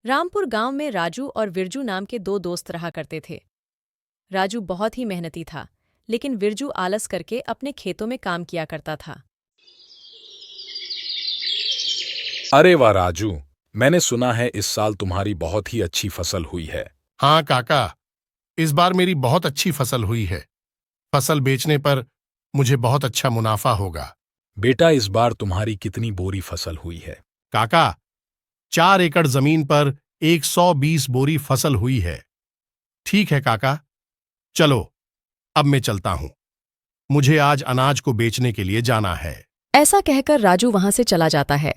रामपुर गांव में राजू और विरजू नाम के दो दोस्त रहा करते थे। राजू बहुत ही मेहनती था, लेकिन विरजू आलस करके अपने खेतों में काम किया करता था। अरे वाह राजू, मैंने सुना है इस साल तुम्हारी बहुत ही अच्छी फसल हुई है। हाँ काका, इस बार मेरी बहुत अच्छी फसल हुई है। फसल बेचने पर मुझे बहुत अच्छा मुनाफा होगा। बेटा, इस बार तुम्हारी कितनी बोरी फसल हुई है? काका, 4 एकड़ जमीन पर 120 बोरी फसल हुई है। ठीक है काका, चलो अब मैं चलता हूं। मुझे आज अनाज को बेचने के लिए जाना है। ऐसा कहकर राजू वहां से चला जाता है।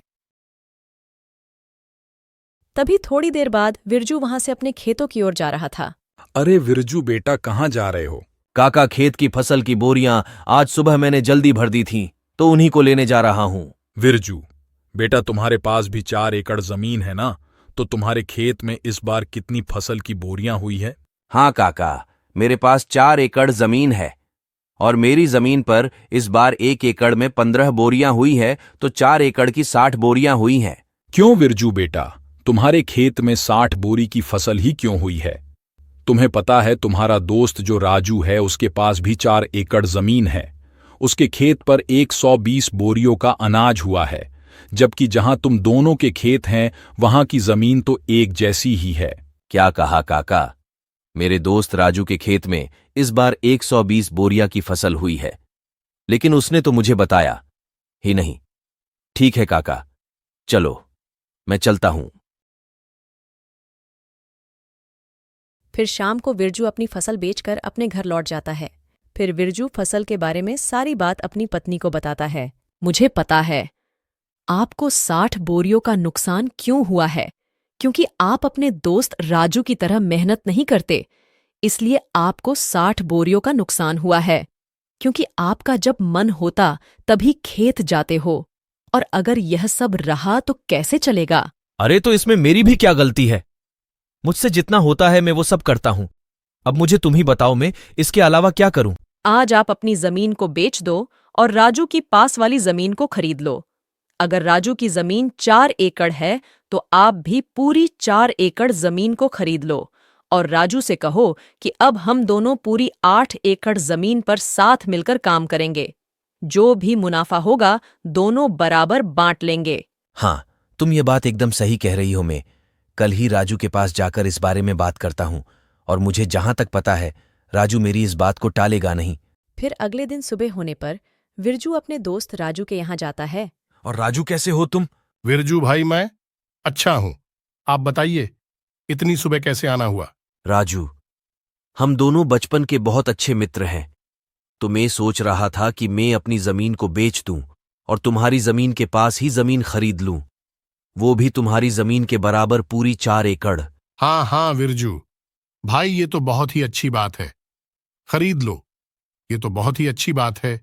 तभी थोड़ी देर बाद विरजू वहां से अपने खेतों की ओर जा रहा था। अरे विरजू बेटा, कहाँ जा रहे हो? काका, खेत की फसल की बोरियां आज सुबह मैंने जल्दी भर दी थीं, तो उन्हीं को लेने जा रहा हूं। विरजू बेटा, तुम्हारे पास भी 4 एकड़ जमीन है ना? तो तुम्हारे खेत में इस बार कितनी फसल की बोरियां हुई है? हाँ काका, मेरे पास 4 एकड़ जमीन है और मेरी जमीन पर इस बार 1 एकड़ में 15 बोरियां हुई है, तो 4 एकड़ की 60 बोरियां हुई हैं। क्यों विरजू बेटा, तुम्हारे खेत में 60 बोरी की फसल ही क्यों हुई है? तुम्हें पता है तुम्हारा दोस्त जो राजू है उसके पास भी 4 एकड़ जमीन है। उसके खेत पर 120 बोरियों का अनाज हुआ है, जबकि जहां तुम दोनों के खेत हैं वहां की जमीन तो एक जैसी ही है। क्या कहा काका? मेरे दोस्त राजू के खेत में इस बार 120 बोरियां की फसल हुई है, लेकिन उसने तो मुझे बताया ही नहीं। ठीक है काका, चलो मैं चलता हूं। फिर शाम को विरजू अपनी फसल बेचकर अपने घर लौट जाता है। फिर विरजू फसल के बारे में सारी बात अपनी पत्नी को बताता है। मुझे पता है आपको 60 बोरियों का नुकसान क्यों हुआ है, क्योंकि आप अपने दोस्त राजू की तरह मेहनत नहीं करते, इसलिए आपको 60 बोरियों का नुकसान हुआ है। क्योंकि आपका जब मन होता तभी खेत जाते हो, और अगर यह सब रहा तो कैसे चलेगा? अरे तो इसमें मेरी भी क्या गलती है? मुझसे जितना होता है मैं वो सब करता हूं। अब मुझे तुम ही बताओ, मैं इसके अलावा क्या करूं? आज आप अपनी जमीन को बेच दो और राजू की पास वाली जमीन को खरीद लो। अगर राजू की जमीन 4 एकड़ है तो आप भी पूरी 4 एकड़ जमीन को खरीद लो और राजू से कहो कि अब हम दोनों पूरी 8 एकड़ जमीन पर साथ मिलकर काम करेंगे। जो भी मुनाफा होगा दोनों बराबर बांट लेंगे। हाँ, तुम ये बात एकदम सही कह रही हो। मैं कल ही राजू के पास जाकर इस बारे में बात करता हूं, और मुझे जहां तक पता है राजू मेरी इस बात को टालेगा नहीं। फिर अगले दिन सुबह होने पर विरजू अपने दोस्त राजू के यहाँ जाता है। और राजू, कैसे हो तुम? विरजू भाई, मैं अच्छा हूं। आप बताइए, इतनी सुबह कैसे आना हुआ? राजू, हम दोनों बचपन के बहुत अच्छे मित्र हैं, तो मैं सोच रहा था कि मैं अपनी जमीन को बेच दूं और तुम्हारी जमीन के पास ही जमीन खरीद लूं, वो भी तुम्हारी जमीन के बराबर पूरी 4 एकड़। हाँ हाँ विरजू भाई, ये तो बहुत ही अच्छी बात है। खरीद लो, ये तो बहुत ही अच्छी बात है।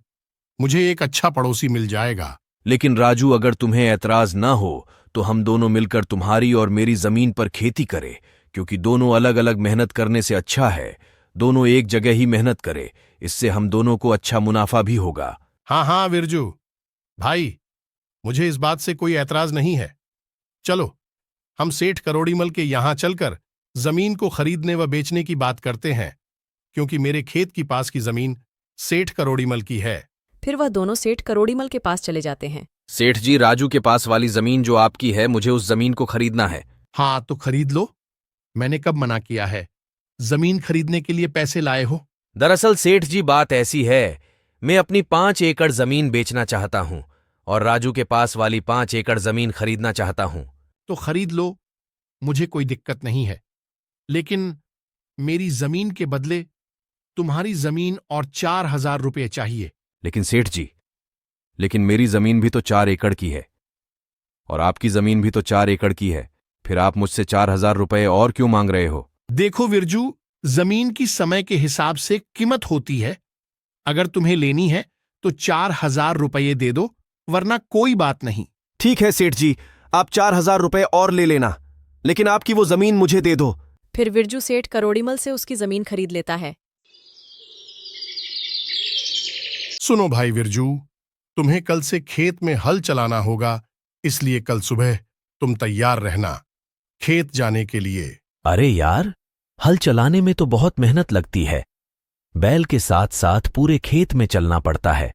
मुझे एक अच्छा पड़ोसी मिल जाएगा। लेकिन राजू, अगर तुम्हें ऐतराज ना हो तो हम दोनों मिलकर तुम्हारी और मेरी जमीन पर खेती करें, क्योंकि दोनों अलग अलग मेहनत करने से अच्छा है दोनों एक जगह ही मेहनत करें। इससे हम दोनों को अच्छा मुनाफा भी होगा। हाँ हाँ विरजू भाई, मुझे इस बात से कोई ऐतराज नहीं है। चलो हम सेठ करोड़ीमल के यहां चलकर जमीन को खरीदने व बेचने की बात करते हैं, क्योंकि मेरे खेत की पास की जमीन सेठ करोड़ीमल की है। फिर वह दोनों सेठ करोड़ीमल के पास चले जाते हैं। सेठ जी, राजू के पास वाली जमीन जो आपकी है, मुझे उस जमीन को खरीदना है। हाँ तो खरीद लो, मैंने कब मना किया है? जमीन खरीदने के लिए पैसे लाए हो। दरअसल सेठ जी, बात ऐसी है, मैं अपनी 5 एकड़ जमीन बेचना चाहता हूं और राजू के पास वाली 5 एकड़ जमीन खरीदना चाहता हूं। तो खरीद लो, मुझे कोई दिक्कत नहीं है, लेकिन मेरी जमीन के बदले तुम्हारी जमीन और 4,000 रुपये चाहिए। लेकिन सेठ जी, लेकिन मेरी जमीन भी तो 4 एकड़ की है और आपकी जमीन भी तो 4 एकड़ की है, फिर आप मुझसे 4,000 रुपये और क्यों मांग रहे हो? देखो विरजू, जमीन की समय के हिसाब से कीमत होती है। अगर तुम्हें लेनी है तो 4,000 रुपये दे दो, वरना कोई बात नहीं। ठीक है सेठ जी, आप 4,000 रुपए और ले लेना, लेकिन आपकी वो जमीन मुझे दे दो। फिर विरजू सेठ करोड़ीमल से उसकी जमीन खरीद लेता है। सुनो भाई विरजू, तुम्हें कल से खेत में हल चलाना होगा, इसलिए कल सुबह तुम तैयार रहना। खेत जाने के लिए। अरे यार, हल चलाने में तो बहुत मेहनत लगती है। बैल के साथ साथ पूरे खेत में चलना पड़ता है।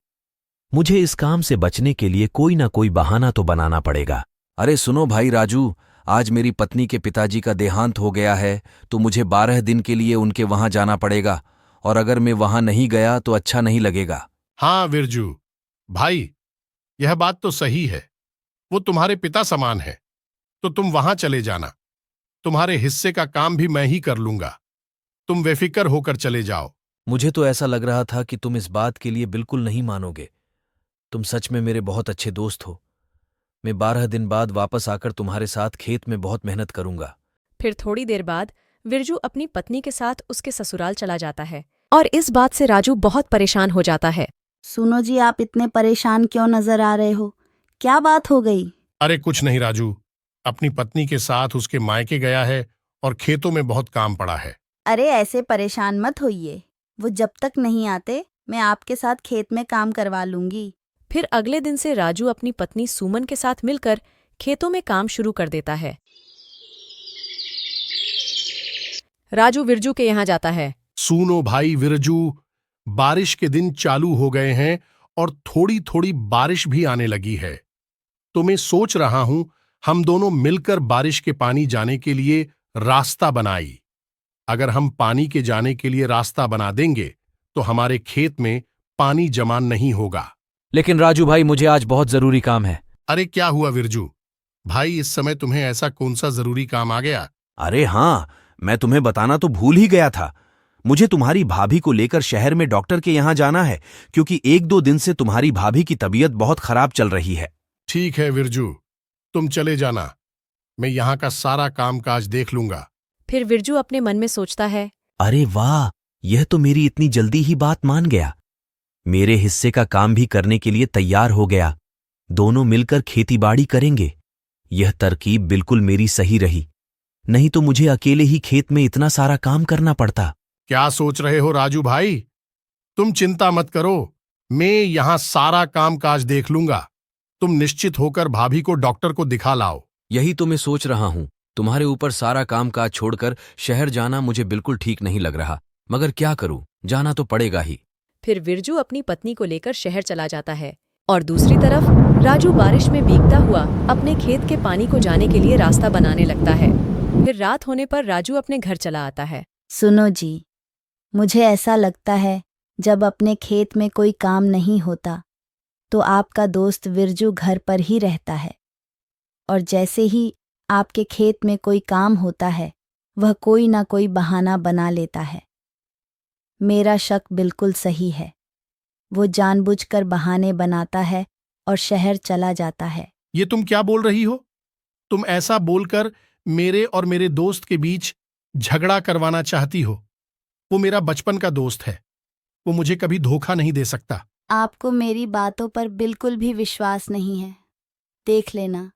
मुझे इस काम से बचने के लिए कोई ना कोई बहाना तो बनाना पड़ेगा। अरे सुनो भाई राजू, आज मेरी पत्नी के पिताजी का देहांत हो गया है, तो मुझे 12 दिन के लिए उनके वहां जाना पड़ेगा, और अगर मैं वहां नहीं गया तो अच्छा नहीं लगेगा। हाँ विरजू भाई, यह बात तो सही है। वो तुम्हारे पिता समान है, तो तुम वहां चले जाना। तुम्हारे हिस्से का काम भी मैं ही कर लूंगा। तुम बेफिक्र होकर चले जाओ। मुझे तो ऐसा लग रहा था कि तुम इस बात के लिए बिल्कुल नहीं मानोगे। तुम सच में मेरे बहुत अच्छे दोस्त हो। मैं 12 दिन बाद वापस आकर तुम्हारे साथ खेत में बहुत मेहनत करूंगा। फिर थोड़ी देर बाद विरजू अपनी पत्नी के साथ उसके ससुराल चला जाता है और इस बात से राजू बहुत परेशान हो जाता है। सुनो जी, आप इतने परेशान क्यों नजर आ रहे हो? क्या बात हो गई? अरे कुछ नहीं राजू, अपनी पत्नी के साथ उसके मायके गया है और खेतों में बहुत काम पड़ा है। अरे ऐसे परेशान मत होइए, वो जब तक नहीं आते मैं आपके साथ खेत में काम करवा लूंगी। फिर अगले दिन से राजू अपनी पत्नी सुमन के साथ मिलकर खेतों में काम शुरू कर देता है। राजू विरजू के यहाँ जाता है। सुनो भाई विरजू, बारिश के दिन चालू हो गए हैं और थोड़ी थोड़ी बारिश भी आने लगी है। तो मैं सोच रहा हूं हम दोनों मिलकर बारिश के पानी जाने के लिए रास्ता बनाई। अगर हम पानी के जाने के लिए रास्ता बना देंगे तो हमारे खेत में पानी जमा नहीं होगा। लेकिन राजू भाई, मुझे आज बहुत जरूरी काम है। अरे क्या हुआ विरजू भाई, इस समय तुम्हें ऐसा कौन सा जरूरी काम आ गया? अरे हाँ, मैं तुम्हें बताना तो भूल ही गया था। मुझे तुम्हारी भाभी को लेकर शहर में डॉक्टर के यहां जाना है, क्योंकि 1-2 दिन से तुम्हारी भाभी की तबीयत बहुत खराब चल रही है। ठीक है विरजू, तुम चले जाना, मैं यहां का सारा कामकाज देख लूंगा। फिर विरजू अपने मन में सोचता है, अरे वाह, यह तो मेरी इतनी जल्दी ही बात मान गया। मेरे हिस्से का काम भी करने के लिए तैयार हो गया। दोनों मिलकर खेतीबाड़ी करेंगे। यह तरकीब बिल्कुल मेरी सही रही, नहीं तो मुझे अकेले ही खेत में इतना सारा काम करना पड़ता। क्या सोच रहे हो राजू भाई? तुम चिंता मत करो, मैं यहां सारा कामकाज देख लूंगा। तुम निश्चित होकर भाभी को डॉक्टर को दिखा लाओ। यही तो मैं सोच रहा हूं। तुम्हारे ऊपर सारा कामकाज छोड़कर शहर जाना मुझे बिल्कुल ठीक नहीं लग रहा, मगर क्या करूं, जाना तो पड़ेगा ही। फिर विरजू अपनी पत्नी को लेकर शहर चला जाता है और दूसरी तरफ राजू बारिश में भीगता हुआ अपने खेत के पानी को जाने के लिए रास्ता बनाने लगता है। फिर रात होने पर राजू अपने घर चला आता है। सुनो जी, मुझे ऐसा लगता है जब अपने खेत में कोई काम नहीं होता तो आपका दोस्त विरजू घर पर ही रहता है, और जैसे ही आपके खेत में कोई काम होता है वह कोई ना कोई बहाना बना लेता है। मेरा शक बिल्कुल सही है, वो जानबूझकर बहाने बनाता है और शहर चला जाता है। ये तुम क्या बोल रही हो? तुम ऐसा बोलकर मेरे और मेरे दोस्त के बीच झगड़ा करवाना चाहती हो। वो मेरा बचपन का दोस्त है, वो मुझे कभी धोखा नहीं दे सकता। आपको मेरी बातों पर बिल्कुल भी विश्वास नहीं है। देख लेना,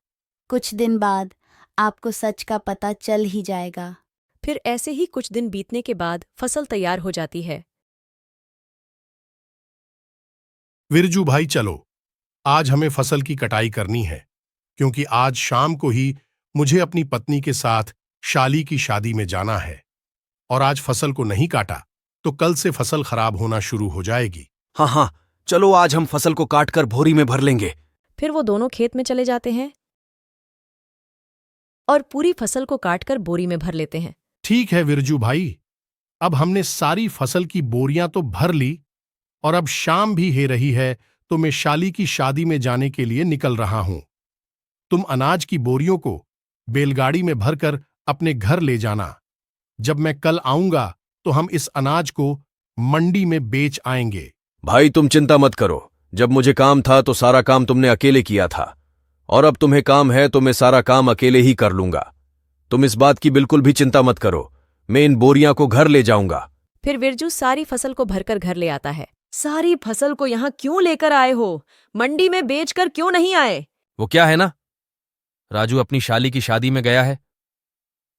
कुछ दिन बाद आपको सच का पता चल ही जाएगा। फिर ऐसे ही कुछ दिन बीतने के बाद फसल तैयार हो जाती है। विरजू भाई चलो, आज हमें फसल की कटाई करनी है, क्योंकि आज शाम को ही मुझे अपनी पत्नी के साथ शाली की शादी में जाना है, और आज फसल को नहीं काटा तो कल से फसल खराब होना शुरू हो जाएगी। हाँ हाँ, चलो आज हम फसल को काटकर भोरी में भर लेंगे। फिर वो दोनों खेत में चले जाते हैं और पूरी फसल को काटकर बोरी में भर लेते हैं। ठीक है विरजू भाई, अब हमने सारी फसल की बोरियां तो भर ली, और अब शाम भी हो रही है, तो मैं शाली की शादी में जाने के लिए निकल रहा हूं। तुम अनाज की बोरियों को बैलगाड़ी में भरकर अपने घर ले जाना। जब मैं कल आऊंगा तो हम इस अनाज को मंडी में बेच आएंगे। भाई तुम चिंता मत करो, जब मुझे काम था तो सारा काम तुमने अकेले किया था, और अब तुम्हें काम है तो मैं सारा काम अकेले ही कर लूंगा। तुम इस बात की बिल्कुल भी चिंता मत करो, मैं इन बोरियां को घर ले जाऊंगा। फिर विरजू सारी फसल को भरकर घर ले आता है। सारी फसल को यहाँ क्यों लेकर आए हो? मंडी में बेचकर क्यों नहीं आए? वो क्या है ना, राजू अपनी शाली की शादी में गया है,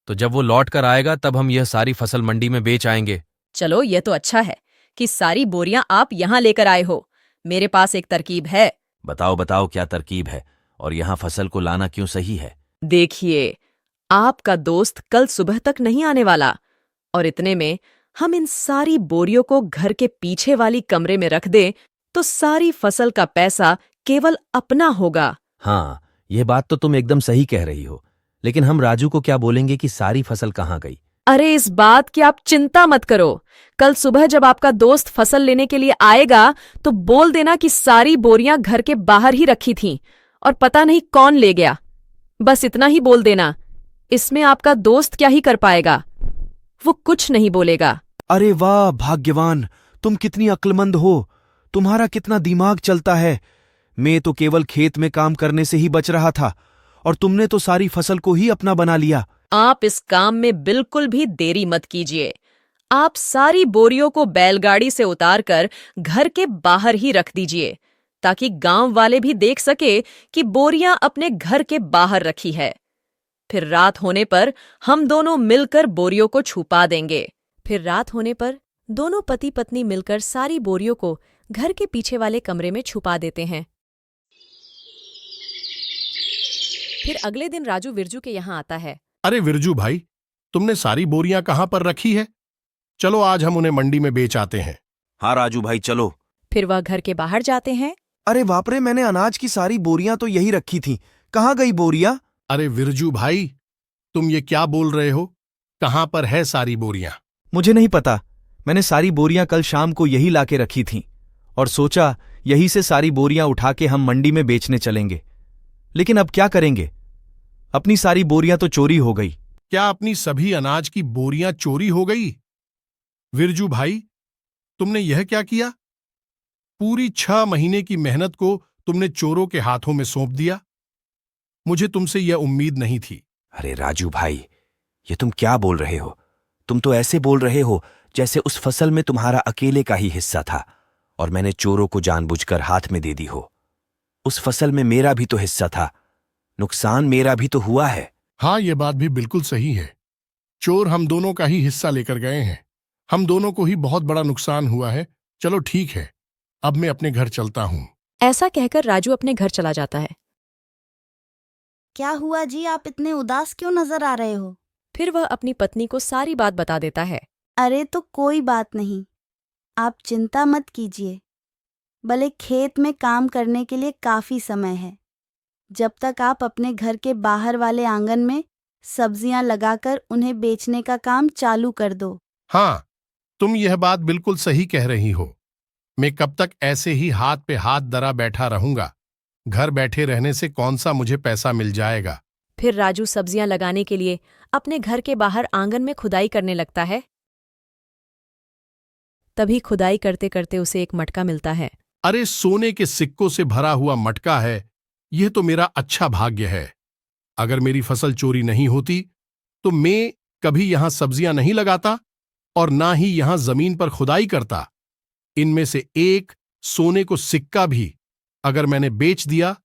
तो जब वो लौट कर आएगा तब हम यह सारी फसल मंडी में बेच आएंगे। चलो, ये तो अच्छा है कि सारी बोरियां आप यहाँ लेकर आए हो। मेरे पास एक तरकीब है। बताओ बताओ, क्या तरकीब है, और यहाँ फसल को लाना क्यों सही है? देखिए, आपका दोस्त कल सुबह तक नहीं आने वाला, और इतने में हम इन सारी बोरियों को घर के पीछे वाली कमरे में रख दें तो सारी फसल का पैसा केवल अपना होगा। हाँ, यह बात तो तुम एकदम सही कह रही हो, लेकिन हम राजू को क्या बोलेंगे कि सारी फसल कहाँ गई? अरे इस बात की आप चिंता मत करो। कल सुबह जब आपका दोस्त फसल लेने के लिए आएगा तो बोल देना कि सारी बोरियां घर के बाहर ही रखी थीं और पता नहीं कौन ले गया। बस इतना ही बोल देना। इसमें आपका दोस्त क्या ही कर पाएगा, वो कुछ नहीं बोलेगा। अरे वाह भाग्यवान, तुम कितनी अक्लमंद हो, तुम्हारा कितना दिमाग चलता है। मैं तो केवल खेत में काम करने से ही बच रहा था और तुमने तो सारी फसल को ही अपना बना लिया। आप इस काम में बिल्कुल भी देरी मत कीजिए। आप सारी बोरियों को बैलगाड़ी से उतारकर घर के बाहर ही रख दीजिए ताकि गांव वाले भी देख सके कि बोरियां अपने घर के बाहर रखी है। फिर रात होने पर हम दोनों मिलकर बोरियों को छुपा देंगे। फिर रात होने पर दोनों पति पत्नी मिलकर सारी बोरियों को घर के पीछे वाले कमरे में छुपा देते हैं। फिर अगले दिन राजू विरजू के यहाँ आता है। अरे विरजू भाई, तुमने सारी बोरियां कहाँ पर रखी है? चलो आज हम उन्हें मंडी में बेच आते हैं। हाँ राजू भाई, चलो। फिर वह घर के बाहर जाते हैं। अरे बापरे, मैंने अनाज की सारी बोरियां तो यही रखी थीं। कहाँ गई बोरियां? अरे विरजू भाई, तुम ये क्या बोल रहे हो? कहाँ पर है सारी बोरियां? मुझे नहीं पता, मैंने सारी बोरियां कल शाम को यही लाके रखी थीं और सोचा यहीं से सारी बोरियां उठा के हम मंडी में बेचने चलेंगे। लेकिन अब क्या करेंगे, अपनी सारी बोरियां तो चोरी हो गई। क्या अपनी सभी अनाज की बोरियां चोरी हो गई? विरजू भाई, तुमने यह क्या किया? पूरी 6 महीने की मेहनत को तुमने चोरों के हाथों में सौंप दिया। मुझे तुमसे यह उम्मीद नहीं थी। अरे राजू भाई, ये तुम क्या बोल रहे हो? तुम तो ऐसे बोल रहे हो जैसे उस फसल में तुम्हारा अकेले का ही हिस्सा था और मैंने चोरों को जानबूझकर हाथ में दे दी हो। उस फसल में मेरा भी तो हिस्सा था, नुकसान मेरा भी तो हुआ है। हाँ, यह बात भी बिल्कुल सही है। चोर हम दोनों का ही हिस्सा लेकर गए हैं। हम दोनों को ही बहुत बड़ा नुकसान हुआ है। चलो ठीक है, अब मैं अपने घर चलता हूं। ऐसा कहकर राजू अपने घर चला जाता है। क्या हुआ जी, आप इतने उदास क्यों नजर आ रहे हो? फिर वह अपनी पत्नी को सारी बात बता देता है। अरे तो कोई बात नहीं, आप चिंता मत कीजिए। भले खेत में काम करने के लिए काफी समय है। जब तक आप अपने घर के बाहर वाले आंगन में सब्जियां लगाकर उन्हें बेचने का काम चालू कर दो। हाँ, तुम यह बात बिल्कुल सही कह रही हो। मैं कब तक ऐसे ही हाथ पे हाथ धरा बैठा रहूंगा? घर बैठे रहने से कौन सा मुझे पैसा मिल जाएगा? फिर राजू सब्जियां लगाने के लिए अपने घर के बाहर आंगन में खुदाई करने लगता है। तभी खुदाई करते करते उसे एक मटका मिलता है। अरे सोने के सिक्कों से भरा हुआ मटका है। यह तो मेरा अच्छा भाग्य है। अगर मेरी फसल चोरी नहीं होती तो मैं कभी यहां सब्जियां नहीं लगाता और ना ही यहां जमीन पर खुदाई करता। इनमें से एक सोने को सिक्का भी अगर मैंने बेच दिया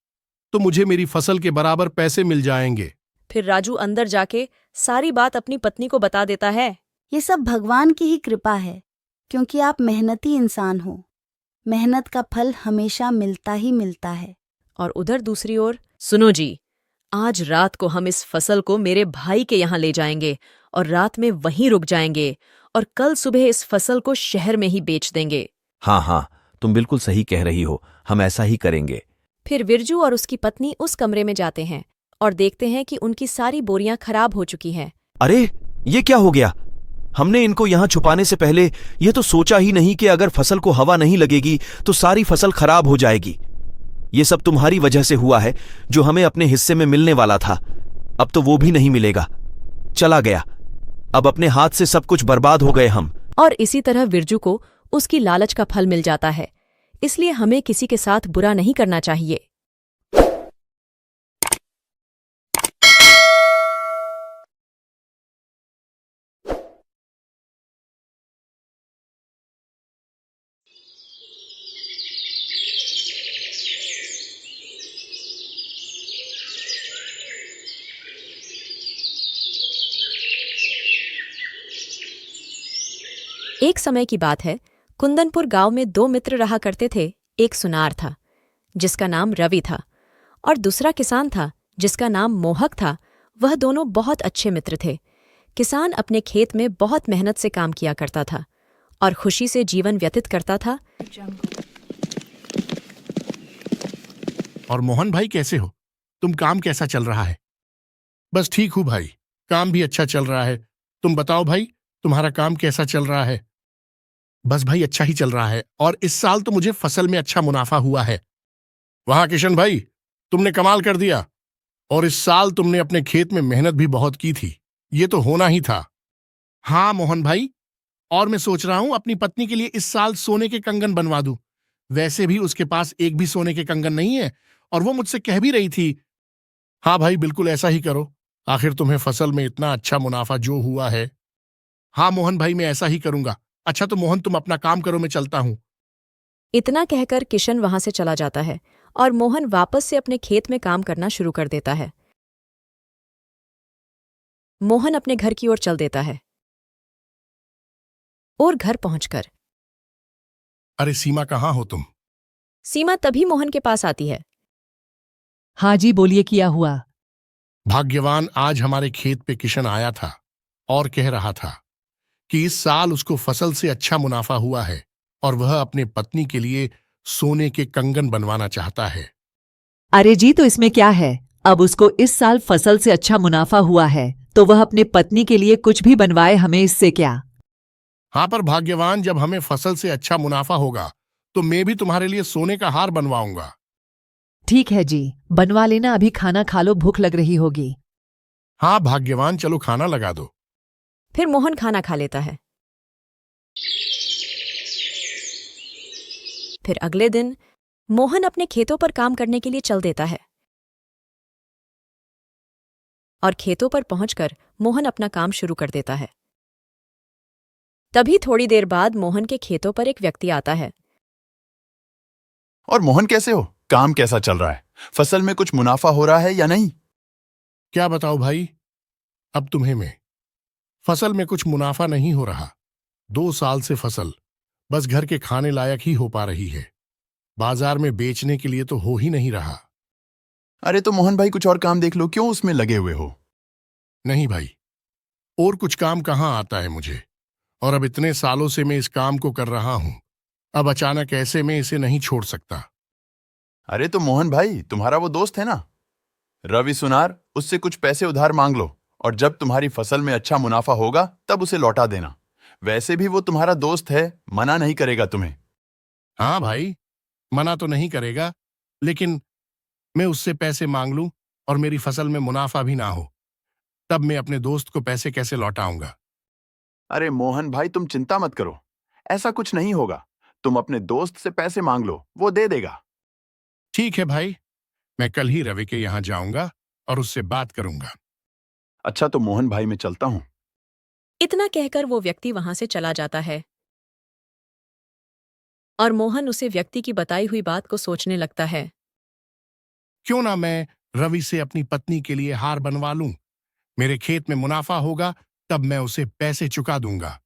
तो मुझे मेरी फसल के बराबर पैसे मिल जाएंगे। फिर राजू अंदर जाके सारी बात अपनी पत्नी को बता देता है। ये सब भगवान की ही कृपा है, क्योंकि आप मेहनती इंसान हो। मेहनत का फल हमेशा मिलता ही मिलता है। और उधर दूसरी ओर, सुनो जी, आज रात को हम इस फसल को मेरे भाई के यहाँ ले जाएंगे और रात में वहीं रुक जाएंगे और कल सुबह इस फसल को शहर में ही बेच देंगे। हाँ हाँ, तुम बिल्कुल सही कह रही हो, हम ऐसा ही करेंगे। फिर विरजू और उसकी पत्नी उस कमरे में जाते हैं और देखते हैं कि उनकी सारी बोरियां खराब हो चुकी हैं। अरे ये क्या हो गया? हमने इनको यहां छुपाने से पहले यह तो सोचा ही नहीं कि अगर फसल को हवा नहीं लगेगी तो सारी फसल खराब हो जाएगी। ये सब तुम्हारी वजह से हुआ है, जो हमें अपने हिस्से में मिलने वाला था अब तो वो भी नहीं मिलेगा, चला गया। अब अपने हाथ से सब कुछ बर्बाद हो गए हम। और इसी तरह विरजू को उसकी लालच का फल मिल जाता है। इसलिए हमें किसी के साथ बुरा नहीं करना चाहिए। एक समय की बात है, कुंदनपुर गांव में 2 मित्र रहा करते थे। एक सुनार था जिसका नाम रवि था और दूसरा किसान था जिसका नाम मोहक था वह दोनों बहुत अच्छे मित्र थे। किसान अपने खेत में बहुत मेहनत से काम किया करता था और खुशी से जीवन व्यतीत करता था। और मोहन भाई कैसे हो? तुम काम कैसा चल रहा है? बस ठीक हूं भाई, काम भी अच्छा चल रहा है। तुम बताओ भाई, तुम्हारा काम कैसा चल रहा है? बस भाई अच्छा ही चल रहा है, और इस साल तो मुझे फसल में अच्छा मुनाफा हुआ है। वाह किशन भाई, तुमने कमाल कर दिया। और इस साल तुमने अपने खेत में मेहनत भी बहुत की थी, ये तो होना ही था। हाँ मोहन भाई, और मैं सोच रहा हूं अपनी पत्नी के लिए इस साल सोने के कंगन बनवा दूं। वैसे भी उसके पास एक भी सोने के कंगन नहीं है, और वो मुझसे कह भी रही थी। हाँ भाई, बिल्कुल ऐसा ही करो। आखिर तुम्हें फसल में इतना अच्छा मुनाफा जो हुआ है। हाँ मोहन भाई, मैं ऐसा ही करूंगा। अच्छा तो मोहन, तुम अपना काम करो, मैं चलता हूं। इतना कहकर किशन वहां से चला जाता है और मोहन वापस से अपने खेत में काम करना शुरू कर देता है। मोहन अपने घर की ओर चल देता है और घर पहुंचकर अरे सीमा, कहाँ हो तुम? सीमा तभी मोहन के पास आती है। हाँ जी, बोलिए, किया हुआ? भाग्यवान, आज हमारे खेत पे किशन आया था और कह रहा था कि इस साल उसको फसल से अच्छा मुनाफा हुआ है और वह अपने पत्नी के लिए सोने के कंगन बनवाना चाहता है। अरे जी, तो इसमें क्या है? अब उसको इस साल फसल से अच्छा मुनाफा हुआ है तो वह अपने पत्नी के लिए कुछ भी बनवाए, हमें इससे क्या। हाँ पर भाग्यवान, जब हमें फसल से अच्छा मुनाफा होगा तो मैं भी तुम्हारे लिए सोने का हार बनवाऊंगा। ठीक है जी, बनवा लेना। अभी खाना खा लो, भूख लग रही होगी। हाँ भाग्यवान, चलो खाना लगा दो। फिर मोहन खाना खा लेता है। फिर अगले दिन मोहन अपने खेतों पर काम करने के लिए चल देता है और खेतों पर पहुंचकर मोहन अपना काम शुरू कर देता है। तभी थोड़ी देर बाद मोहन के खेतों पर एक व्यक्ति आता है। और मोहन कैसे हो? काम कैसा चल रहा है? फसल में कुछ मुनाफा हो रहा है या नहीं? क्या बताओ भाई, अब तुम्हें मैं फसल में कुछ मुनाफा नहीं हो रहा। 2 साल से फसल बस घर के खाने लायक ही हो पा रही है, बाजार में बेचने के लिए तो हो ही नहीं रहा। अरे तो मोहन भाई, कुछ और काम देख लो, क्यों उसमें लगे हुए हो? नहीं भाई, और कुछ काम कहाँ आता है मुझे, और अब इतने सालों से मैं इस काम को कर रहा हूं, अब अचानक ऐसे में इसे नहीं छोड़ सकता। अरे तो मोहन भाई, तुम्हारा वो दोस्त है ना, रवि सुनार, उससे कुछ पैसे उधार मांग लो और जब तुम्हारी फसल में अच्छा मुनाफा होगा तब उसे लौटा देना। वैसे भी वो तुम्हारा दोस्त है, मना नहीं करेगा तुम्हें। हाँ भाई, मना तो नहीं करेगा, लेकिन मैं उससे पैसे मांग लूं और मेरी फसल में मुनाफा भी ना हो, तब मैं अपने दोस्त को पैसे कैसे लौटाऊंगा? अरे मोहन भाई, तुम चिंता मत करो, ऐसा कुछ नहीं होगा। तुम अपने दोस्त से पैसे मांग लो, वो दे देगा। ठीक है भाई, मैं कल ही रवि के यहां जाऊंगा और उससे बात करूंगा। अच्छा तो मोहन भाई, मैं चलता हूं। इतना कहकर वो व्यक्ति वहां से चला जाता है और मोहन उसे व्यक्ति की बताई हुई बात को सोचने लगता है। क्यों ना मैं रवि से अपनी पत्नी के लिए हार बनवा लूं? मेरे खेत में मुनाफा होगा, तब मैं उसे पैसे चुका दूंगा।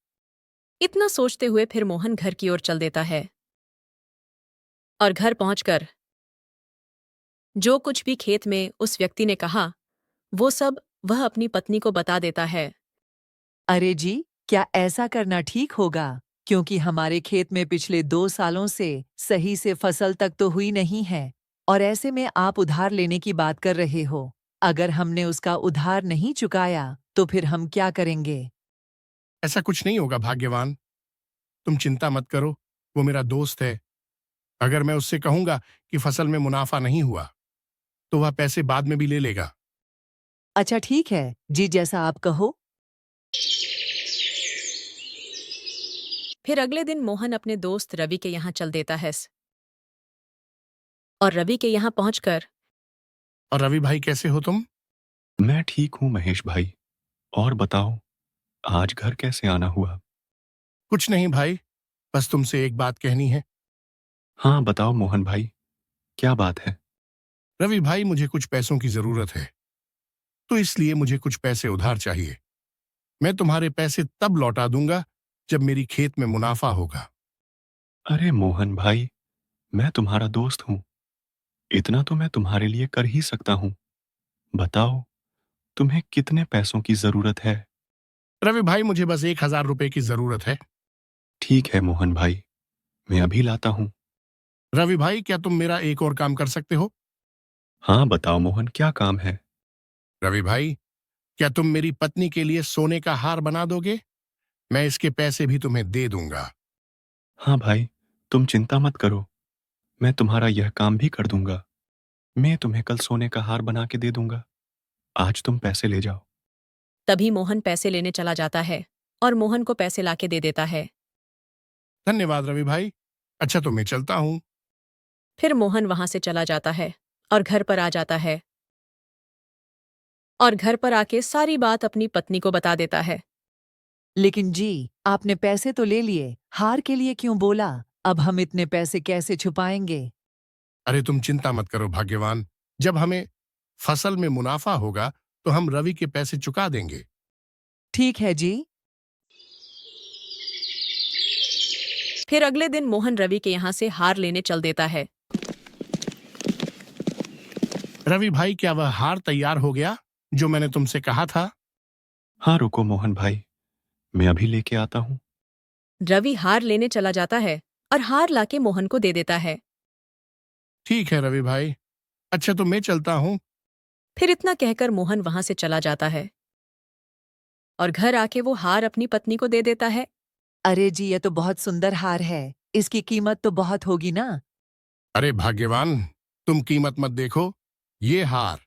इतना सोचते हुए फिर मोहन घर की ओर चल देता है और घर पहुंचकर जो कुछ भी खेत में उस व्यक्ति ने कहा वो सब वह अपनी पत्नी को बता देता है। अरे जी, क्या ऐसा करना ठीक होगा? क्योंकि हमारे खेत में पिछले 2 सालों से सही से फसल तक तो हुई नहीं है और ऐसे में आप उधार लेने की बात कर रहे हो। अगर हमने उसका उधार नहीं चुकाया तो फिर हम क्या करेंगे? ऐसा कुछ नहीं होगा भाग्यवान, तुम चिंता मत करो, वो मेरा दोस्त है। अगर मैं उससे कहूंगा कि फसल में मुनाफा नहीं हुआ तो वह पैसे बाद में भी ले लेगा। अच्छा ठीक है जी, जैसा आप कहो। फिर अगले दिन मोहन अपने दोस्त रवि के यहाँ चल देता है और रवि के यहाँ पहुंचकर और रवि भाई, कैसे हो तुम? मैं ठीक हूँ महेश भाई। और बताओ, आज घर कैसे आना हुआ? कुछ नहीं भाई, बस तुमसे एक बात कहनी है। हाँ बताओ मोहन भाई, क्या बात है? रवि भाई, मुझे कुछ पैसों की जरूरत है, तो इसलिए मुझे कुछ पैसे उधार चाहिए। मैं तुम्हारे पैसे तब लौटा दूंगा जब मेरी खेत में मुनाफा होगा। अरे मोहन भाई, मैं तुम्हारा दोस्त हूँ, इतना तो मैं तुम्हारे लिए कर ही सकता हूँ। बताओ, तुम्हें कितने पैसों की जरूरत है? रवि भाई, मुझे बस 1,000 रुपए की जरूरत है। ठीक है मोहन भाई, मैं अभी लाता हूं। रवि भाई, क्या तुम मेरा एक और काम कर सकते हो? हाँ बताओ मोहन, क्या काम है? रवि भाई, क्या तुम मेरी पत्नी के लिए सोने का हार बना दोगे? मैं इसके पैसे भी तुम्हें दे दूंगा। हाँ भाई, तुम चिंता मत करो, मैं तुम्हारा यह काम भी कर दूंगा। मैं तुम्हें कल सोने का हार बना के दे दूंगा। आज तुम पैसे ले जाओ। तभी मोहन पैसे लेने चला जाता है और मोहन को पैसे लाके दे देता है। धन्यवाद रवि भाई। अच्छा, तो मैं चलता हूँ। फिर मोहन वहां से चला जाता है और घर पर आ जाता है और घर पर आके सारी बात अपनी पत्नी को बता देता है। लेकिन जी, आपने पैसे तो ले लिए, हार के लिए क्यों बोला? अब हम इतने पैसे कैसे छुपाएंगे? अरे तुम चिंता मत करो भाग्यवान, जब हमें फसल में मुनाफा होगा तो हम रवि के पैसे चुका देंगे। ठीक है जी। फिर अगले दिन मोहन रवि के यहाँ से हार लेने चल देता है। रवि भाई, क्या वह हार तैयार हो गया जो मैंने तुमसे कहा था? हाँ रुको मोहन भाई, मैं अभी लेके आता हूँ। रवि हार लेने चला जाता है और हार लाके मोहन को दे देता है। ठीक है रवि भाई। अच्छा, तो मैं चलता हूँ। फिर इतना कहकर मोहन वहां से चला जाता है और घर आके वो हार अपनी पत्नी को दे देता है। अरे जी, ये तो बहुत सुंदर हार है, इसकी कीमत तो बहुत होगी ना? अरे भाग्यवान, तुम कीमत मत देखो, ये हार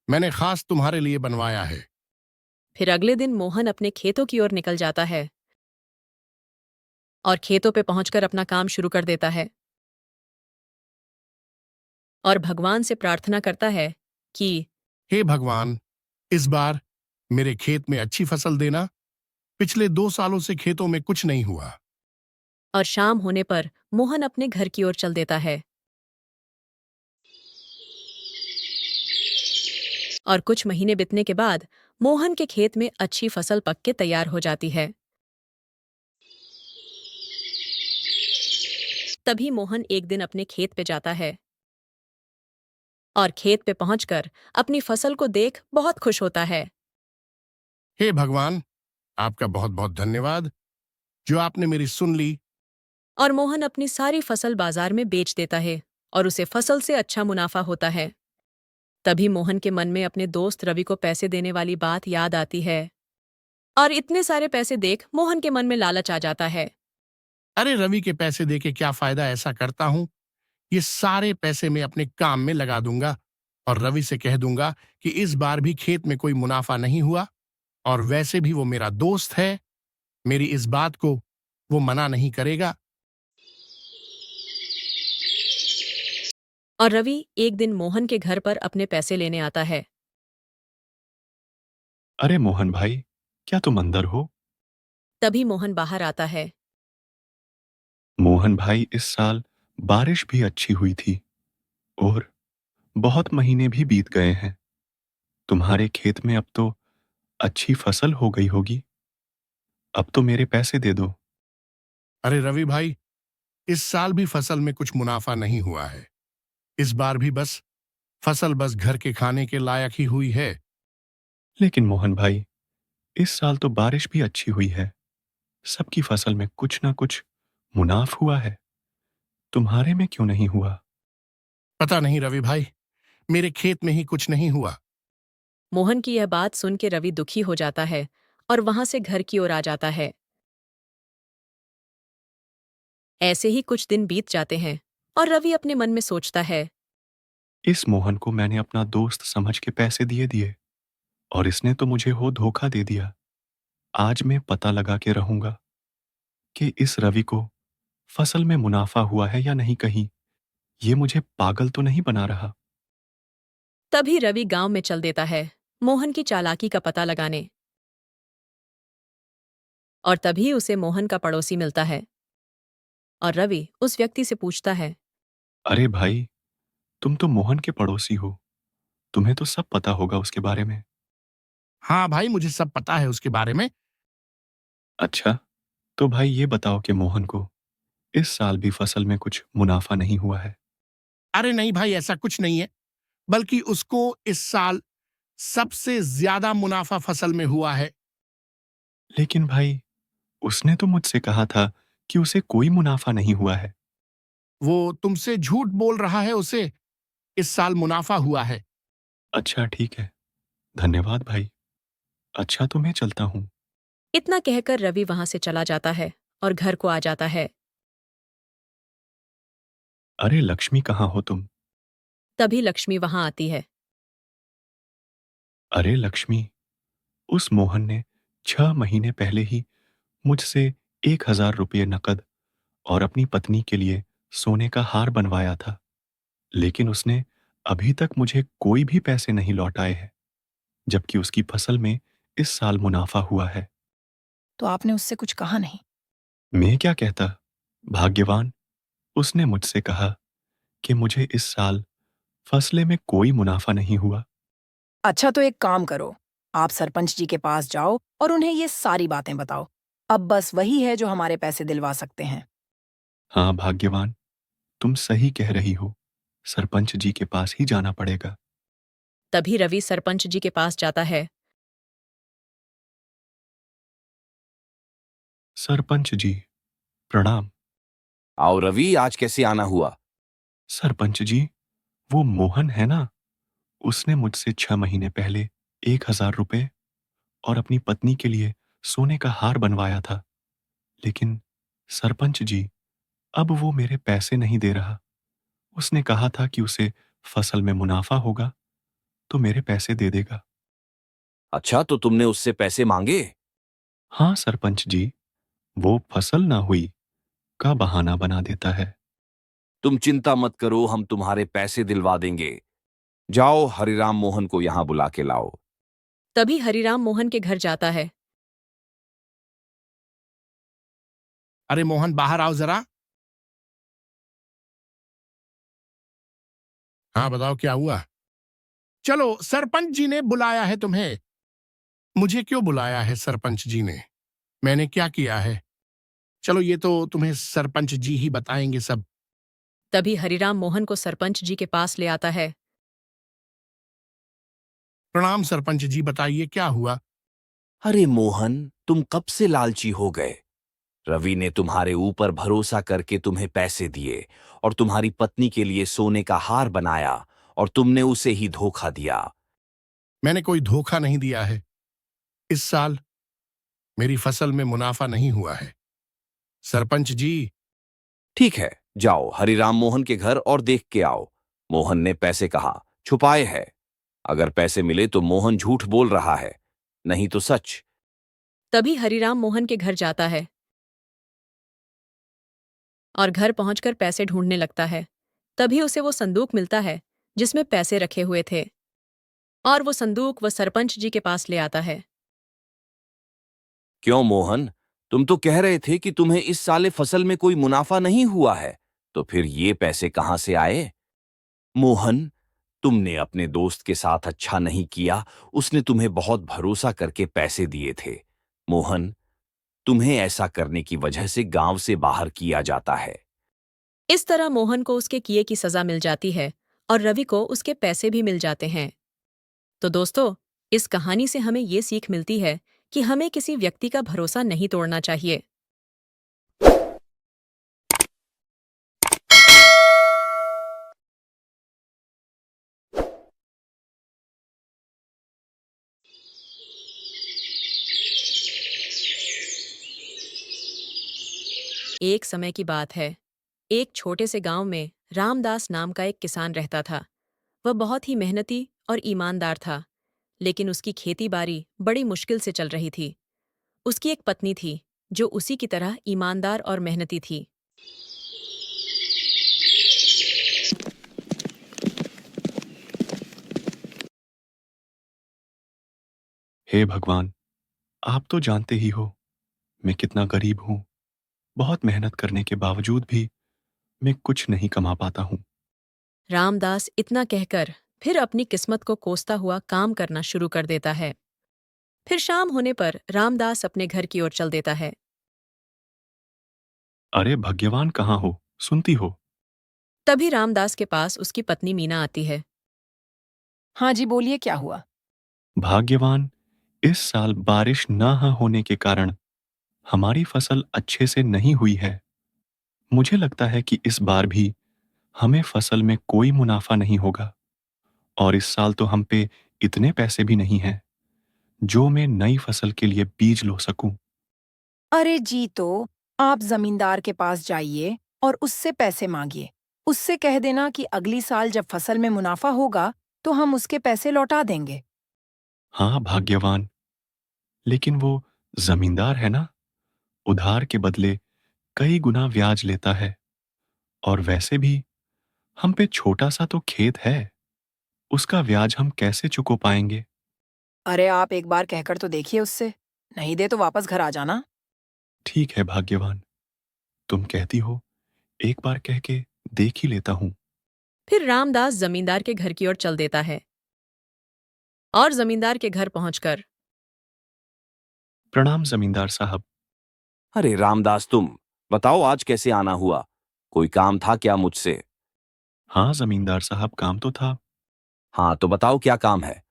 मैंने खास तुम्हारे लिए बनवाया है। फिर अगले दिन मोहन अपने खेतों की ओर निकल जाता है और खेतों पे पहुंचकर अपना काम शुरू कर देता है और भगवान से प्रार्थना करता है कि हे भगवान, इस बार मेरे खेत में अच्छी फसल देना। पिछले 2 सालों से खेतों में कुछ नहीं हुआ। और शाम होने पर मोहन अपने घर की ओर चल देता है और कुछ महीने बीतने के बाद मोहन के खेत में अच्छी फसल पक के तैयार हो जाती है। तभी मोहन एक दिन अपने खेत पे जाता है और खेत पे पहुंचकर अपनी फसल को देख बहुत खुश होता है। हे भगवान, आपका बहुत बहुत धन्यवाद जो आपने मेरी सुन ली। और मोहन अपनी सारी फसल बाजार में बेच देता है और उसे फसल से अच्छा मुनाफा होता है। तभी मोहन के मन में अपने दोस्त रवि को पैसे देने वाली बात याद आती है और इतने सारे पैसे देख मोहन के मन में लालच आ जाता है। अरे रवि के पैसे देके क्या फायदा, ऐसा करता हूँ, ये सारे पैसे मैं अपने काम में लगा दूंगा और रवि से कह दूंगा कि इस बार भी खेत में कोई मुनाफा नहीं हुआ, और वैसे भी वो मेरा दोस्त है, मेरी इस बात को वो मना नहीं करेगा। और रवि एक दिन मोहन के घर पर अपने पैसे लेने आता है। अरे मोहन भाई, क्या तुम अंदर हो? तभी मोहन बाहर आता है। मोहन भाई, इस साल बारिश भी अच्छी हुई थी और बहुत महीने भी बीत गए हैं। तुम्हारे खेत में अब तो अच्छी फसल हो गई होगी। अब तो मेरे पैसे दे दो। अरे रवि भाई, इस साल भी फसल में कुछ मुनाफा नहीं हुआ है। इस बार भी फसल बस घर के खाने के लायक ही हुई है। लेकिन मोहन भाई, इस साल तो बारिश भी अच्छी हुई है, सबकी फसल में कुछ ना कुछ मुनाफ हुआ है। तुम्हारे में क्यों नहीं हुआ? पता नहीं रवि भाई, मेरे खेत में ही कुछ नहीं हुआ। मोहन की यह बात सुन के रवि दुखी हो जाता है और वहां से घर की ओर आ जाता है। ऐसे ही कुछ दिन बीत जाते हैं और रवि अपने मन में सोचता है। इस मोहन को मैंने अपना दोस्त समझ के पैसे दिए दिए और इसने तो मुझे हो धोखा दे दिया। आज मैं पता लगा के रहूंगा कि इस रवि को फसल में मुनाफा हुआ है या नहीं, कहीं ये मुझे पागल तो नहीं बना रहा। तभी रवि गांव में चल देता है मोहन की चालाकी का पता लगाने। और तभी उसे मोहन का पड़ोसी मिलता है और रवि उस व्यक्ति से पूछता है। अरे भाई, तुम तो मोहन के पड़ोसी हो, तुम्हें तो सब पता होगा उसके बारे में। हाँ भाई, मुझे सब पता है उसके बारे में। अच्छा, तो भाई ये बताओ कि मोहन को इस साल भी फसल में कुछ मुनाफा नहीं हुआ है? अरे नहीं भाई, ऐसा कुछ नहीं है, बल्कि उसको इस साल सबसे ज्यादा मुनाफा फसल में हुआ है। लेकिन भाई, उसने तो मुझसे कहा था कि उसे कोई मुनाफा नहीं हुआ है। वो तुमसे झूठ बोल रहा है, उसे इस साल मुनाफा हुआ है। अच्छा ठीक है, धन्यवाद भाई। अच्छा तो मैं चलता हूँ। इतना कहकर रवि वहां से चला जाता है और घर को आ जाता है। अरे लक्ष्मी, कहाँ हो तुम? तभी लक्ष्मी वहां आती है। अरे लक्ष्मी, उस मोहन ने 6 महीने पहले ही मुझसे 1,000 रुपये नकद और अपनी पत्नी के लिए सोने का हार बनवाया था, लेकिन उसने अभी तक मुझे कोई भी पैसे नहीं लौटाए हैं, जबकि उसकी फसल में इस साल मुनाफा हुआ है। तो आपने उससे कुछ कहा नहीं? मैं क्या कहता, भाग्यवान, उसने मुझसे कहा कि मुझे इस साल फसले में कोई मुनाफा नहीं हुआ। अच्छा तो एक काम करो, आप सरपंच जी के पास जाओ और उन्हें ये सारी बातें बताओ। अब बस वही है जो हमारे पैसे दिलवा सकते हैं। हाँ भाग्यवान, तुम सही कह रही हो, सरपंच जी के पास ही जाना पड़ेगा। तभी रवि सरपंच जी के पास जाता है। सरपंच जी, प्रणाम। आओ रवि, आज कैसे आना हुआ? सरपंच जी, वो मोहन है ना, उसने मुझसे 6 महीने पहले 1,000 रुपये और अपनी पत्नी के लिए सोने का हार बनवाया था, लेकिन सरपंच जी, अब वो मेरे पैसे नहीं दे रहा। उसने कहा था कि उसे फसल में मुनाफा होगा तो मेरे पैसे दे देगा। अच्छा, तो तुमने उससे पैसे मांगे? हाँ सरपंच जी, वो फसल ना हुई का बहाना बना देता है। तुम चिंता मत करो, हम तुम्हारे पैसे दिलवा देंगे। जाओ, हरिराम मोहन को यहां बुला के लाओ। तभी हरिराम मोहन के घर जाता है। अरे मोहन, बाहर आओ जरा। हाँ बताओ, क्या हुआ? चलो, सरपंच जी ने बुलाया है तुम्हें। मुझे क्यों बुलाया है सरपंच जी ने? मैंने क्या किया है? चलो, ये तो तुम्हें सरपंच जी ही बताएंगे सब। तभी हरिराम मोहन को सरपंच जी के पास ले आता है। प्रणाम सरपंच जी, बताइए क्या हुआ? अरे मोहन, तुम कब से लालची हो गए? रवि ने तुम्हारे ऊपर भरोसा करके तुम्हें पैसे दिए और तुम्हारी पत्नी के लिए सोने का हार बनाया, और तुमने उसे ही धोखा दिया। मैंने कोई धोखा नहीं दिया है। इस साल मेरी फसल में मुनाफा नहीं हुआ है सरपंच जी। ठीक है, जाओ हरिराम मोहन के घर और देख के आओ। मोहन ने पैसे कहाँ छुपाए हैं? अगर पैसे मिले तो मोहन झूठ बोल रहा है, नहीं तो सच। तभी हरिराम मोहन के घर जाता है और घर पहुंचकर पैसे ढूंढने लगता है। तभी उसे वो संदूक मिलता है जिसमें पैसे रखे हुए थे, और वो संदूक वो सरपंच जी के पास ले आता है। क्यों मोहन, तुम तो कह रहे थे कि तुम्हें इस साले फसल में कोई मुनाफा नहीं हुआ है, तो फिर ये पैसे कहां से आए? मोहन, तुमने अपने दोस्त के साथ अच्छा नहीं किया। उसने तुम्हें बहुत भरोसा करके पैसे दिए थे। मोहन, तुम्हें ऐसा करने की वजह से गांव से बाहर किया जाता है। इस तरह मोहन को उसके किए की सजा मिल जाती है और रवि को उसके पैसे भी मिल जाते हैं। तो दोस्तों, इस कहानी से हमें ये सीख मिलती है कि हमें किसी व्यक्ति का भरोसा नहीं तोड़ना चाहिए। एक समय की बात है। एक छोटे से गांव में रामदास नाम का एक किसान रहता था। वह बहुत ही मेहनती और ईमानदार था, लेकिन उसकी खेती-बाड़ी बड़ी मुश्किल से चल रही थी। उसकी एक पत्नी थी, जो उसी की तरह ईमानदार और मेहनती थी। हे भगवान, आप तो जानते ही हो मैं कितना गरीब हूं। बहुत मेहनत करने के बावजूद भी मैं कुछ नहीं कमा पाता हूं। रामदास इतना कहकर फिर अपनी किस्मत को कोसता हुआ काम करना शुरू कर देता है। फिर शाम होने पर रामदास अपने घर की ओर चल देता है। अरे भाग्यवान, कहाँ हो? सुनती हो? तभी रामदास के पास उसकी पत्नी मीना आती है। हाँ जी, बोलिए क्या हुआ? भाग्यवान, इस साल बारिश न होने के कारण हमारी फसल अच्छे से नहीं हुई है। मुझे लगता है कि इस बार भी हमें फसल में कोई मुनाफा नहीं होगा और इस साल तो हम पे इतने पैसे भी नहीं हैं जो मैं नई फसल के लिए बीज लो सकूं। अरे जी, तो आप जमींदार के पास जाइए और उससे पैसे मांगिए। उससे कह देना कि अगली साल जब फसल में मुनाफा होगा तो हम उसके पैसे लौटा देंगे। हाँ भाग्यवान, लेकिन वो जमींदार है ना, उधार के बदले कई गुना ब्याज लेता है और वैसे भी हम पे छोटा सा तो खेत है, उसका ब्याज हम कैसे चुको पाएंगे। अरे आप एक बार कहकर तो देखिए उससे, नहीं दे तो वापस घर आ जाना। ठीक है भाग्यवान, तुम कहती हो, एक बार कह के देख ही लेता हूं। फिर रामदास जमींदार के घर की ओर चल देता है और जमींदार के घर पहुंचकर, प्रणाम जमींदार साहब। अरे रामदास, तुम बताओ आज कैसे आना हुआ? कोई काम था क्या मुझसे? हाँ जमींदार साहब, काम तो था। हाँ तो बताओ क्या काम है?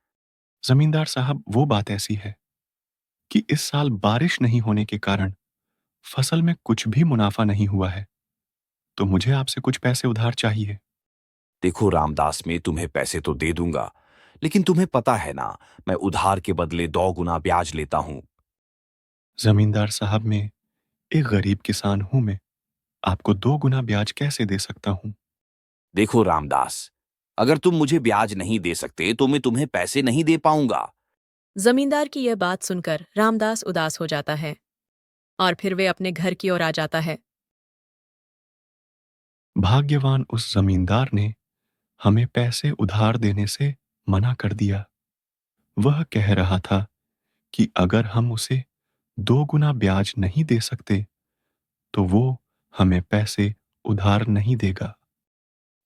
जमींदार साहब, वो बात ऐसी है कि इस साल बारिश नहीं होने के कारण फसल में कुछ भी मुनाफा नहीं हुआ है, तो मुझे आपसे कुछ पैसे उधार चाहिए। देखो रामदास, मैं तुम्हें पैसे तो दे दूंगा, लेकिन तुम्हें पता है ना, मैं उधार के बदले 2 गुना ब्याज लेता हूं। जमींदार साहब, मैं एक गरीब किसान हूं, मैं आपको 2 गुना ब्याज कैसे दे सकता हूं? देखो रामदास, अगर तुम मुझे ब्याज नहीं दे सकते तो मैं तुम्हें पैसे नहीं दे पाऊंगा। जमींदार की यह बात सुनकर रामदास उदास हो जाता है और फिर वे अपने घर की ओर आ जाता है। भाग्यवान उस जमींदार ने हमें पैसे उधार देने से मना कर दिया। वह कह रहा था कि अगर हम उसे 2 गुना ब्याज नहीं दे सकते तो वो हमें पैसे उधार नहीं देगा।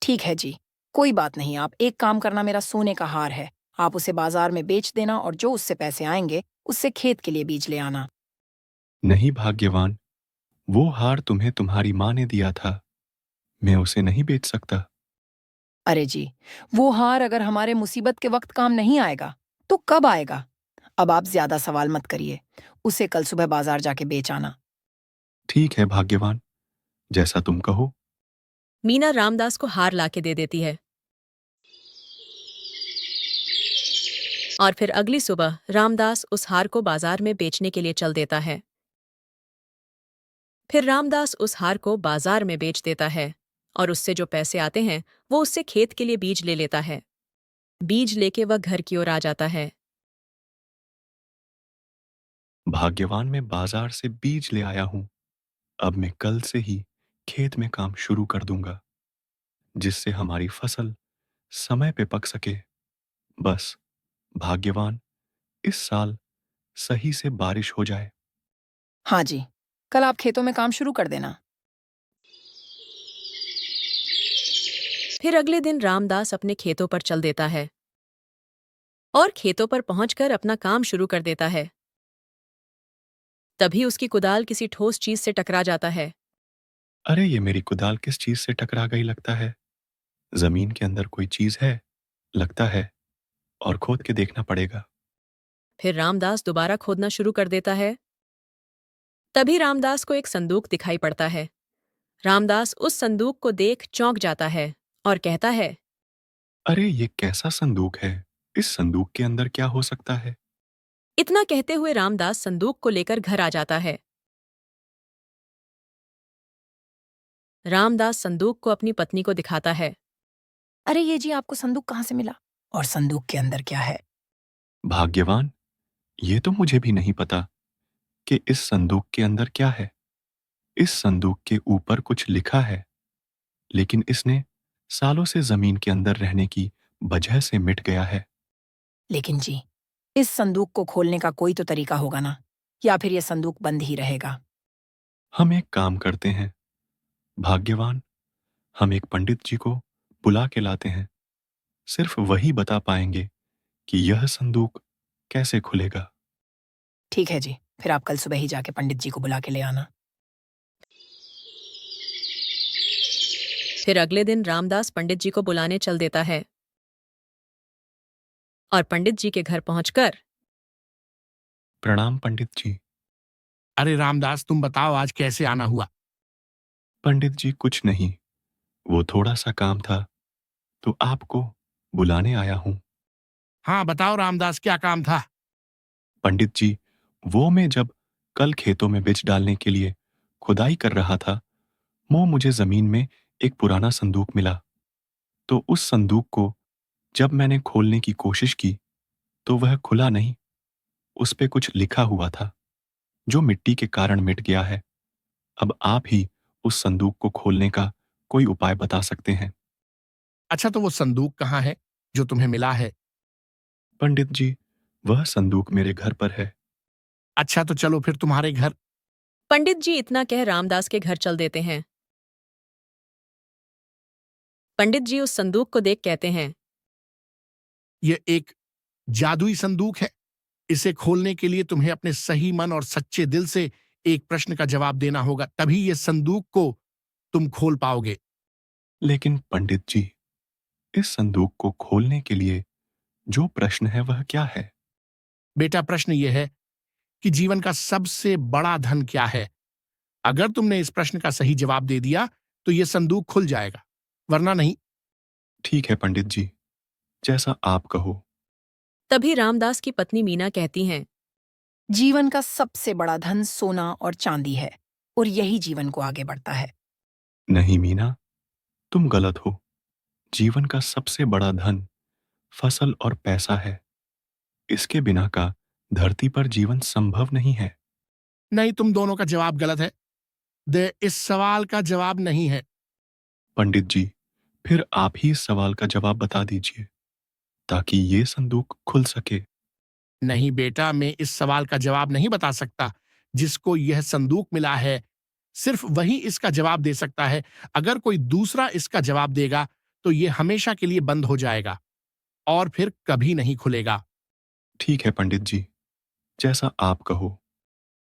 ठीक है जी, कोई बात नहीं। आप एक काम करना, मेरा सोने का हार है, आप उसे बाजार में बेच देना और जो उससे पैसे आएंगे उससे खेत के लिए बीज ले आना। नहीं भाग्यवान, वो हार तुम्हें तुम्हारी माँ ने दिया था, मैं उसे नहीं बेच सकता। अरे जी, वो हार अगर हमारे मुसीबत के वक्त काम नहीं आएगा तो कब आएगा? अब आप ज्यादा सवाल मत करिए, उसे कल सुबह बाजार जाके बेच आना। ठीक है भाग्यवान, जैसा तुम कहो। मीना रामदास को हार लाके दे देती है और फिर अगली सुबह रामदास उस हार को बाजार में बेचने के लिए चल देता है। फिर रामदास उस हार को बाजार में बेच देता है और उससे जो पैसे आते हैं वो उससे खेत के लिए बीज ले लेता है। बीज लेके वह घर की ओर आ जाता है। भाग्यवान, मैं बाजार से बीज ले आया हूं, अब मैं कल से ही खेत में काम शुरू कर दूंगा, जिससे हमारी फसल समय पे पक सके। बस भाग्यवान, इस साल सही से बारिश हो जाए। हाँ जी, कल आप खेतों में काम शुरू कर देना। फिर अगले दिन रामदास अपने खेतों पर चल देता है और खेतों पर पहुंचकर अपना काम शुरू कर देता है। तभी उसकी कुदाल किसी ठोस चीज से टकरा जाता है। अरे, ये मेरी कुदाल किस चीज से टकरा गई लगता है? जमीन के अंदर कोई चीज है लगता है, और खोद के देखना पड़ेगा। फिर रामदास दोबारा खोदना शुरू कर देता है। तभी रामदास को एक संदूक दिखाई पड़ता है। रामदास उस संदूक को देख चौंक जाता है और कहता है, अरे, ये कैसा संदूक है? इस संदूक के अंदर क्या हो सकता है? इतना कहते हुए रामदास संदूक को लेकर घर आ जाता है। रामदास संदूक को अपनी पत्नी को दिखाता है। अरे ये जी, आपको संदूक कहाँ से मिला और संदूक के अंदर क्या है? भाग्यवान, ये तो मुझे भी नहीं पता कि इस संदूक के अंदर क्या है। इस संदूक के ऊपर कुछ लिखा है, लेकिन इसने सालों से जमीन के अंदर रहने की वजह से मिट गया है। लेकिन जी, इस संदूक को खोलने का कोई तो तरीका होगा ना, या फिर यह संदूक बंद ही रहेगा? हम एक काम करते हैं भाग्यवान, हम एक पंडित जी को बुला के लाते हैं, सिर्फ वही बता पाएंगे कि यह संदूक कैसे खुलेगा। ठीक है जी, फिर आप कल सुबह ही जाके पंडित जी को बुला के ले आना। फिर अगले दिन रामदास पंडित जी को बुलाने चल देता है और पंडित जी के घर पहुंचकर प्रणाम पंडित जी। अरे रामदास, तुम बताओ आज कैसे आना हुआ? पंडित जी कुछ नहीं, वो थोड़ा सा काम था तो आपको बुलाने आया हूं। हाँ बताओ रामदास, क्या काम था? पंडित जी, वो मैं जब कल खेतों में बीज डालने के लिए खुदाई कर रहा था, मुझे जमीन में एक पुराना संदूक मिला। तो उस संदूक को जब मैंने खोलने की कोशिश की तो वह खुला नहीं। उस पे कुछ लिखा हुआ था जो मिट्टी के कारण मिट गया है। अब आप ही उस संदूक को खोलने का कोई उपाय बता सकते हैं। अच्छा, तो वो संदूक कहाँ है जो तुम्हें मिला है? पंडित जी, वह संदूक मेरे घर पर है। अच्छा, तो चलो फिर तुम्हारे घर। पंडित जी इतना कह रामदास के घर चल देते हैं। पंडित जी उस संदूक को देख कहते हैं, ये एक जादुई संदूक है। इसे खोलने के लिए तुम्हें अपने सही मन और सच्चे दिल से एक प्रश्न का जवाब देना होगा, तभी ये संदूक को तुम खोल पाओगे। लेकिन पंडित जी, इस संदूक को खोलने के लिए जो प्रश्न है वह क्या है? बेटा, प्रश्न ये है कि जीवन का सबसे बड़ा धन क्या है? अगर तुमने इस प्रश्न का सही जवाब दे दिया तो ये संदूक खुल जाएगा, वरना नहीं। ठीक है पंडित जी, जैसा आप कहो। तभी रामदास की पत्नी मीना कहती हैं, जीवन का सबसे बड़ा धन सोना और चांदी है और यही जीवन को आगे बढ़ता है। नहीं मीना, तुम गलत हो। जीवन का सबसे बड़ा धन फसल और पैसा है। इसके बिना का धरती पर जीवन संभव नहीं है। नहीं, तुम दोनों का जवाब गलत है। इस सवाल का जवाब नहीं है। पंडित जी, फिर आप ही इस सवाल का जवाब बता दीजिए ताकि ये संदूक खुल सके। नहीं बेटा, मैं इस सवाल का जवाब नहीं बता सकता। जिसको यह संदूक मिला है सिर्फ वही इसका जवाब दे सकता है। अगर कोई दूसरा इसका जवाब देगा तो यह हमेशा के लिए बंद हो जाएगा और फिर कभी नहीं खुलेगा। ठीक है पंडित जी, जैसा आप कहो।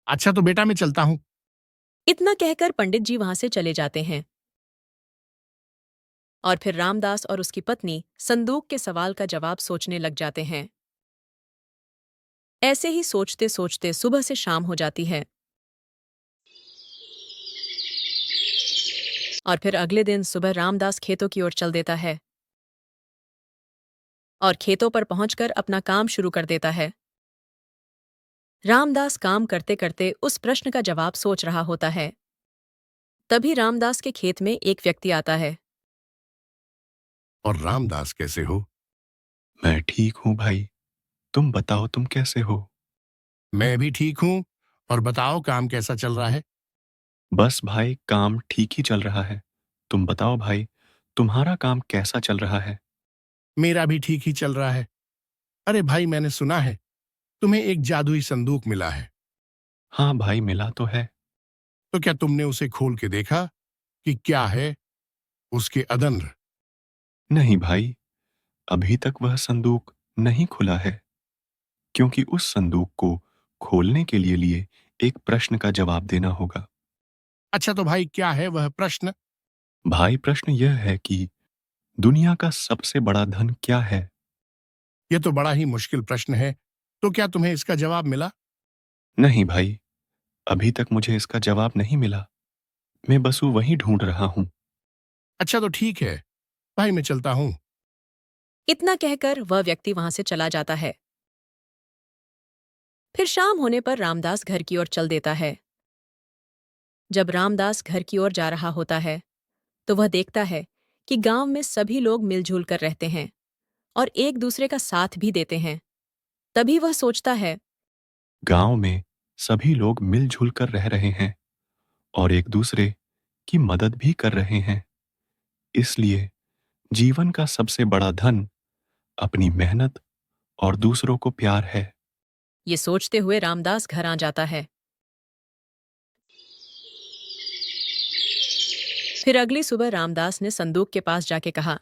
अच्छा, तो बेटा मैं चलता हूं। इतना कहकर पंडित जी वहां से चले जाते हैं। और फिर रामदास और उसकी पत्नी संदूक के सवाल का जवाब सोचने लग जाते हैं। ऐसे ही सोचते सोचते सुबह से शाम हो जाती है। और फिर अगले दिन सुबह रामदास खेतों की ओर चल देता है और खेतों पर पहुंचकर अपना काम शुरू कर देता है। रामदास काम करते करते उस प्रश्न का जवाब सोच रहा होता है। तभी रामदास के खेत में एक व्यक्ति आता है। और रामदास, कैसे हो? मैं ठीक हूं भाई, तुम बताओ तुम कैसे हो? मैं भी ठीक हूं। और बताओ, काम कैसा चल रहा है? बस भाई, काम ठीक ही चल रहा है। तुम बताओ भाई, तुम्हारा काम कैसा चल रहा है? मेरा भी ठीक ही चल रहा है। अरे भाई, मैंने सुना है तुम्हें एक जादुई संदूक मिला है। हाँ भाई, मिला तो है। तो क्या तुमने उसे खोल के देखा कि क्या है उसके अंदर? नहीं भाई, अभी तक वह संदूक नहीं खुला है, क्योंकि उस संदूक को खोलने के लिए एक प्रश्न का जवाब देना होगा। अच्छा, तो भाई क्या है वह प्रश्न? भाई, प्रश्न यह है कि दुनिया का सबसे बड़ा धन क्या है? यह तो बड़ा ही मुश्किल प्रश्न है। तो क्या तुम्हें इसका जवाब मिला? नहीं भाई, अभी तक मुझे इसका जवाब नहीं मिला। मैं बस वही ढूंढ रहा हूं। अच्छा, तो ठीक है भाई, मैं चलता हूं। इतना कहकर वह व्यक्ति वहां से चला जाता है। फिर शाम होने पर रामदास घर की ओर चल देता है। जब रामदास घर की ओर जा रहा होता है तो वह देखता है कि गांव में सभी लोग मिलजुल कर रहते हैं और एक दूसरे का साथ भी देते हैं। तभी वह सोचता है, गांव में सभी लोग मिलजुल कर रह रहे हैं और एक दूसरे की मदद भी कर रहे हैं। इसलिए जीवन का सबसे बड़ा धन अपनी मेहनत और दूसरों को प्यार है। ये सोचते हुए रामदास घर आ जाता है। फिर अगली सुबह रामदास ने संदूक के पास जाके कहा,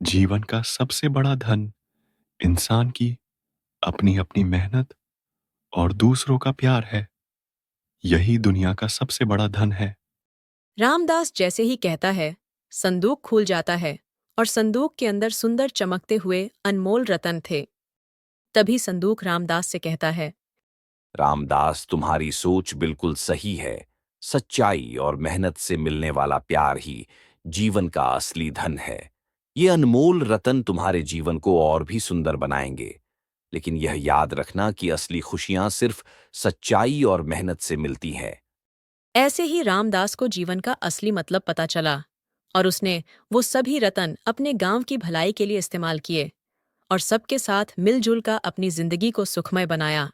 जीवन का सबसे बड़ा धन इंसान की अपनी अपनी मेहनत और दूसरों का प्यार है। यही दुनिया का सबसे बड़ा धन है। रामदास जैसे ही कहता है, संदूक खुल जाता है और संदूक के अंदर सुंदर चमकते हुए अनमोल रतन थे। तभी संदूक रामदास से कहता है, रामदास, तुम्हारी सोच बिल्कुल सही है। सच्चाई और मेहनत से मिलने वाला प्यार ही जीवन का असली धन है। ये अनमोल रतन तुम्हारे जीवन को और भी सुंदर बनाएंगे। लेकिन यह याद रखना कि असली खुशियां सिर्फ सच्चाई और मेहनत से मिलती हैं। ऐसे ही रामदास को जीवन का असली मतलब पता चला और उसने वो सभी रतन अपने गांव की भलाई के लिए इस्तेमाल किए और सबके साथ मिलजुल कर अपनी जिंदगी को सुखमय बनाया।